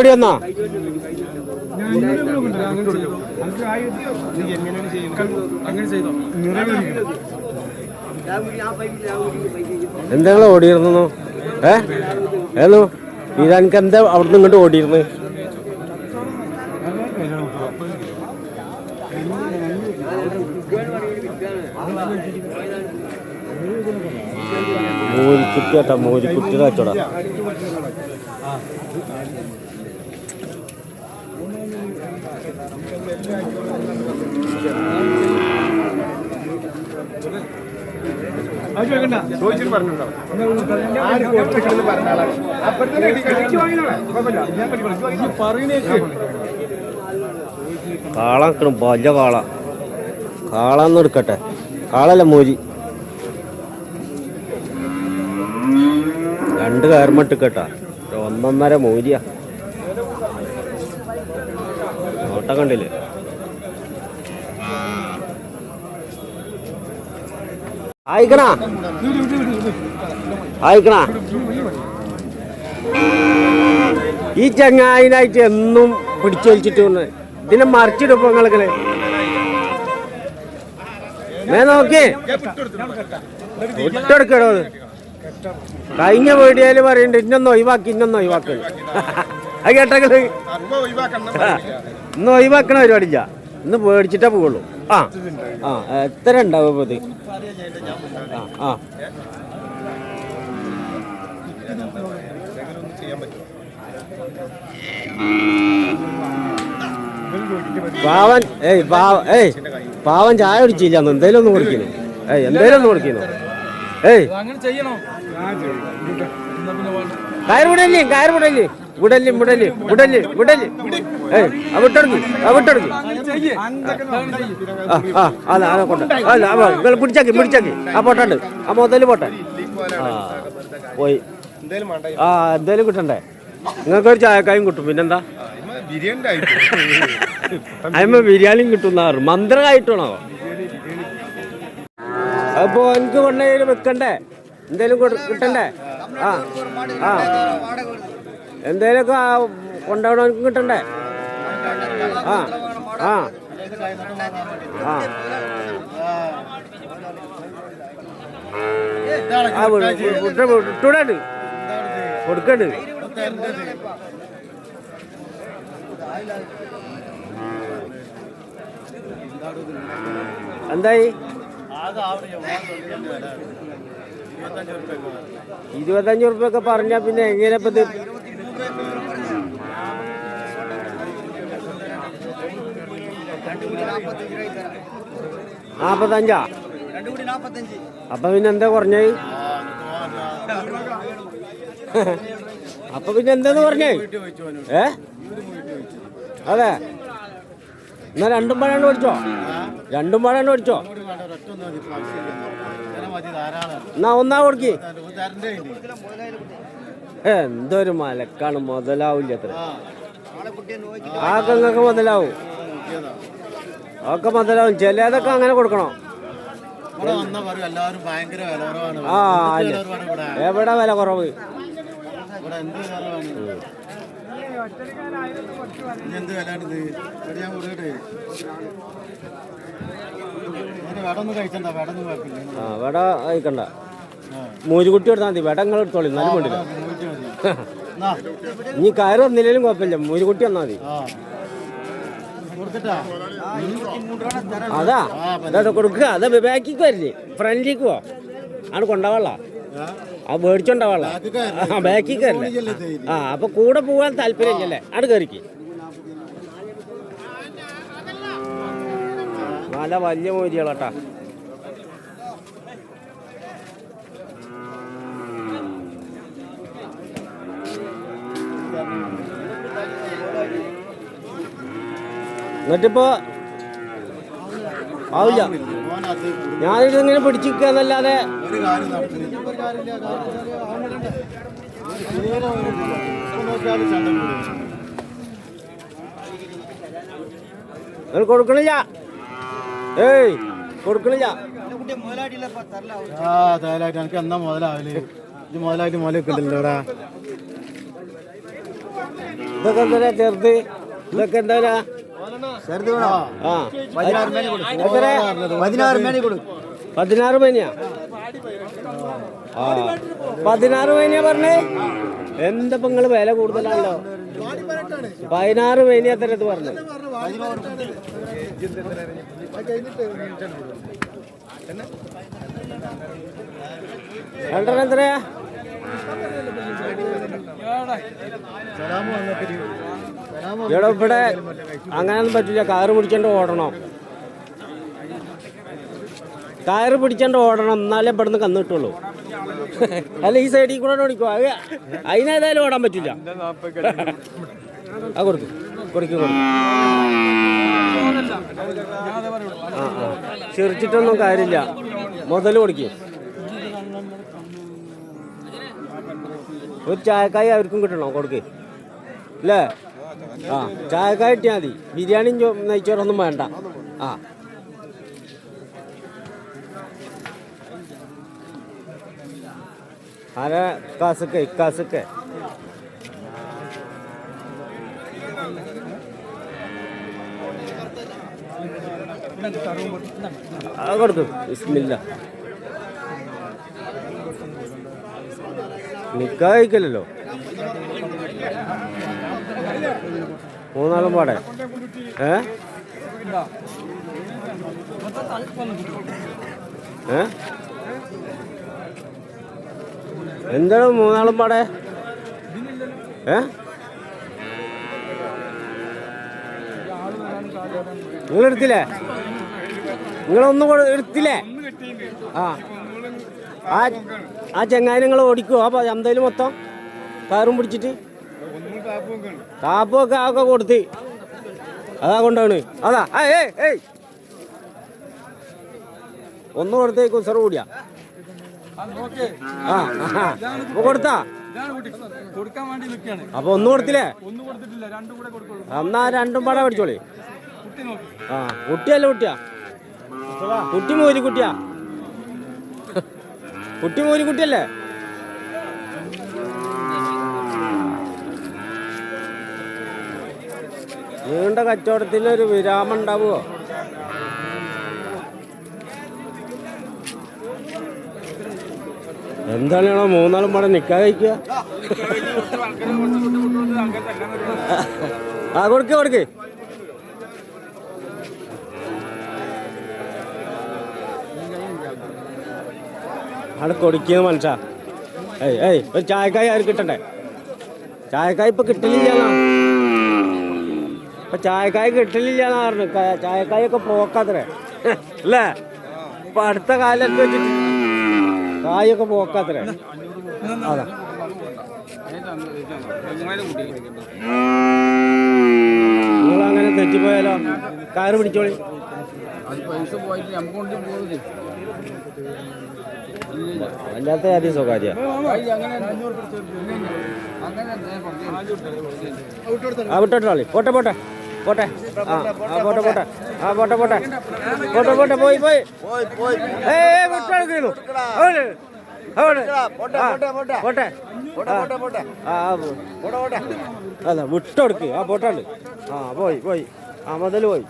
ഓടി വന്നാ എന്തെങ്കിലും ഓടിയിരുന്നു ഏതോ ഇതെനിക്ക് എന്താ അവിടുന്ന് ഇങ്ങോട്ട് ഓടിയിരുന്നു മോരിക്കുട്ടി കേട്ടാ മോരിക്കുട്ടി കച്ചവട കാള വലിയ കാളന്ന് എടുക്കട്ടെ കാളല്ല മോരി രണ്ട് കയറുമട്ട് കേട്ടാ 1.5 മോരിയാ നോട്ടം കണ്ടില്ലേ ആയിക്കണ ഈ ചങ്ങായിനായിട്ട് എന്നും പിടിച്ചു വലിച്ചിട്ട് വന്ന് ഇതിനെ മറിച്ചിടുപ്പോ നിങ്ങളെ നോക്കി ഒട്ടെടുക്കടോ അത് കഴിഞ്ഞ വീഡിയോയില് പറയണ്ട് ഇന്നൊന്ന് ഒഴിവാക്കി അത് കേട്ടെങ്കില് ഇന്ന് ഒഴിവാക്കണ പരിപാടില്ല ഇന്ന് പേടിച്ചിട്ടേ പോവുള്ളൂ എത്ര ഉണ്ടാവും ഇത് പാവൻ ചായ കുടിച്ചില്ല എന്തേലും ഒന്ന് കൊടുക്കുന്നു കയർ വിടല്ലേ പിടിച്ചാക്കി പോട്ടെ മുതല് പോട്ടെ പോയി എന്തേലും കിട്ടണ്ടേ നിങ്ങൾക്കൊരു ചായക്കായും കിട്ടും പിന്നെന്താ അമ്മ ബിരിയാണിയും കിട്ടുന്ന മന്ത്രമായിട്ടാണോ അപ്പൊ എനിക്ക് കൊണ്ടുപോയി വെക്കണ്ടേ എന്തേലും കിട്ടണ്ടേ എന്തേലൊക്കെ കൊണ്ടുപോകണമെനിക്ക് കിട്ടണ്ടേ വിട്ടൂടാണ്ട് കൊടുക്കണ്ട് എന്തായി 25 ഉറുപ്പ്യൊക്കെ പറഞ്ഞാ പിന്നെ എങ്ങനെ ഇപ്പൊ ഇത് 45 അപ്പൊ പിന്നെ എന്താ കുറഞ്ഞേ അപ്പൊ പിന്നെ എന്താന്ന് പറഞ്ഞേ അതെ എന്നാ രണ്ടും പാടാണ്ട് പഠിച്ചോ എന്നാ ഒന്നാ കൊടുക്കി എന്തൊരു മലക്കാണ് മുതലാവില്ല അത്ര ആക്കങ്ങൾക്ക് മുതലാവും ചിലതൊക്കെ അങ്ങനെ കൊടുക്കണോ എവിടെ വില കുറവ് വട കഴിക്കണ്ട മൂരിക്കുട്ടി എടുത്താൽ മതി വട നിങ്ങൾ എടുത്തോളി എന്നാലും വേണ്ടില്ല ഇനി കയറ് വന്നില്ലേലും കുഴപ്പമില്ല മൂരിക്കുട്ടി വന്നാൽ മതി അതാ കൊടുക്കുക അതാ ബാക്കിക്ക് വരില്ലേ ഫ്രണ്ടിലേക്ക് പോ ആണ് കൊണ്ടാവള്ള മേടിച്ചോണ്ടാവള്ള ബാക്കിക്ക് വരില്ലേ അപ്പൊ കൂടെ പോവാൻ താല്പര്യമില്ലല്ലേ ആണ് കയറിക്ക് നല്ല വലിയ മോരികളാട്ടാ എന്നിട്ടിപ്പോ ആവില്ല ഞാനിതിങ്ങനെ പിടിച്ചിരിക്കാന്നല്ലാതെ കൊടുക്കണില്ല കൊടുക്കണില്ല എനിക്ക് എന്നാ മുതലാവില്ലേ ഇത് മുതലായിട്ട് മുതലൊക്കെ ഉണ്ടല്ലോടാ ഇതൊക്കെ എന്താ ചെറുത്? ഇതൊക്കെ എന്താ? ചെറുത് വേണോ? ആ 16 മേനി കൊടുക്കും. 16 മേനി കൊടുക്കും. 16 മേനിയാ? ആ 16 മേനിയാ പറഞ്ഞേ? എന്താ ഇപ്പൊ നിങ്ങള് വില കൂടുതലാണല്ലോ. 16 മേനി എത്ര ഇത് പറഞ്ഞു? രണ്ടെണ്ണം എത്രയാ? ഇവിടെ ഇവിടെ അങ്ങനെയൊന്നും പറ്റില്ല. കാറ് പിടിച്ചോണ്ട് ഓടണം. കയറ് പിടിച്ചോണ്ട് ഓടണം, എന്നാലേ ഇവിടുന്ന് കന്ന് കിട്ടുള്ളൂ. അല്ല ഈ സൈഡിൽ കൂടെ ഓടിക്കും. അതിനേതായാലും ഓടാൻ പറ്റില്ല. ആ കൊടുക്കും കൊടുക്കും. ആ ചിരിച്ചിട്ടൊന്നും കാര്യമില്ല. മുതൽ കൊടുക്കും. ഒരു ചായക്കായ അവർക്കും കിട്ടണം കൊടുക്ക് അല്ലേ? ആ ചായക്കായ കിട്ടിയാൽ മതി. ബിരിയാണിയും നെയ്ച്ചോറൊന്നും വേണ്ട. ആ ആരാ? ഇക്കാസൊക്കെ അത് കൊടുക്കും. ബിസ്മില്ല. നിക്കാഹ് കഴിക്കല്ലോ. 3-4 പാടെ. എന്താണ് 3-4 പാടെ? നിങ്ങളെടുത്തില്ലേ? നിങ്ങളൊന്നും എടുത്തില്ലേ? ആ ചെങ്ങായി നിങ്ങൾ ഓടിക്കുവോ? അപ്പോൾ ചന്തയിൽ മൊത്തം കാറും പിടിച്ചിട്ട് താപ്പൊക്കെ ആക്കെ കൊടുത്ത് അതാ കൊണ്ടാണ്. അതാ ഏയ് ഒന്ന് കൊടുത്തേ കുസറ് കൂടിയാ. അപ്പൊ കൊടുത്താ? അപ്പൊ ഒന്ന് കൊടുത്തില്ലേ? എന്നാ രണ്ടും പാടെ പഠിച്ചോളി. ആ കുട്ടിയല്ല കുട്ടിയാ? കുട്ടി മോരിക്കുട്ടിയാ? കുട്ടി മോരിക്കുട്ടിയല്ലേ? നീണ്ട കച്ചവടത്തിനൊരു വിരാമം ഉണ്ടാവുമോ? എന്താണോ 3-4 പാടെ നിക്കാതെ കഴിക്കുക? ആ കൊടുക്ക്. അവിടെ കൊടുക്കുന്ന മനുഷ്യ. ഒരു ചായക്കായ ആര് കിട്ടണ്ടേ? ചായക്കായ ഇപ്പൊ കിട്ടലില്ലാന്നാ. ഇപ്പൊ ചായക്കായ കിട്ടലില്ലാന്നാ പറഞ്ഞു. ചായക്കായൊക്കെ പോക്കാത്രേ അല്ലേ? ഇപ്പൊ അടുത്ത കാലത്ത് വെച്ചിട്ട് കായൊക്കെ പോക്കാത്രേ. അതാ നിങ്ങളങ്ങനെ തെറ്റിപ്പോയാലോ? കാറ് പിടിച്ചോളി. അല്ലാത്ത ആദ്യം സ്വകാര്യ. ആ വിട്ടോളി. പോട്ടെ പോയി വിട്ടെടുക്കുന്നു. അല്ല വിട്ടെടുക്ക്. ആ പോട്ടാണ്ട്. ആ പോയി ആ മുതൽ പോയി.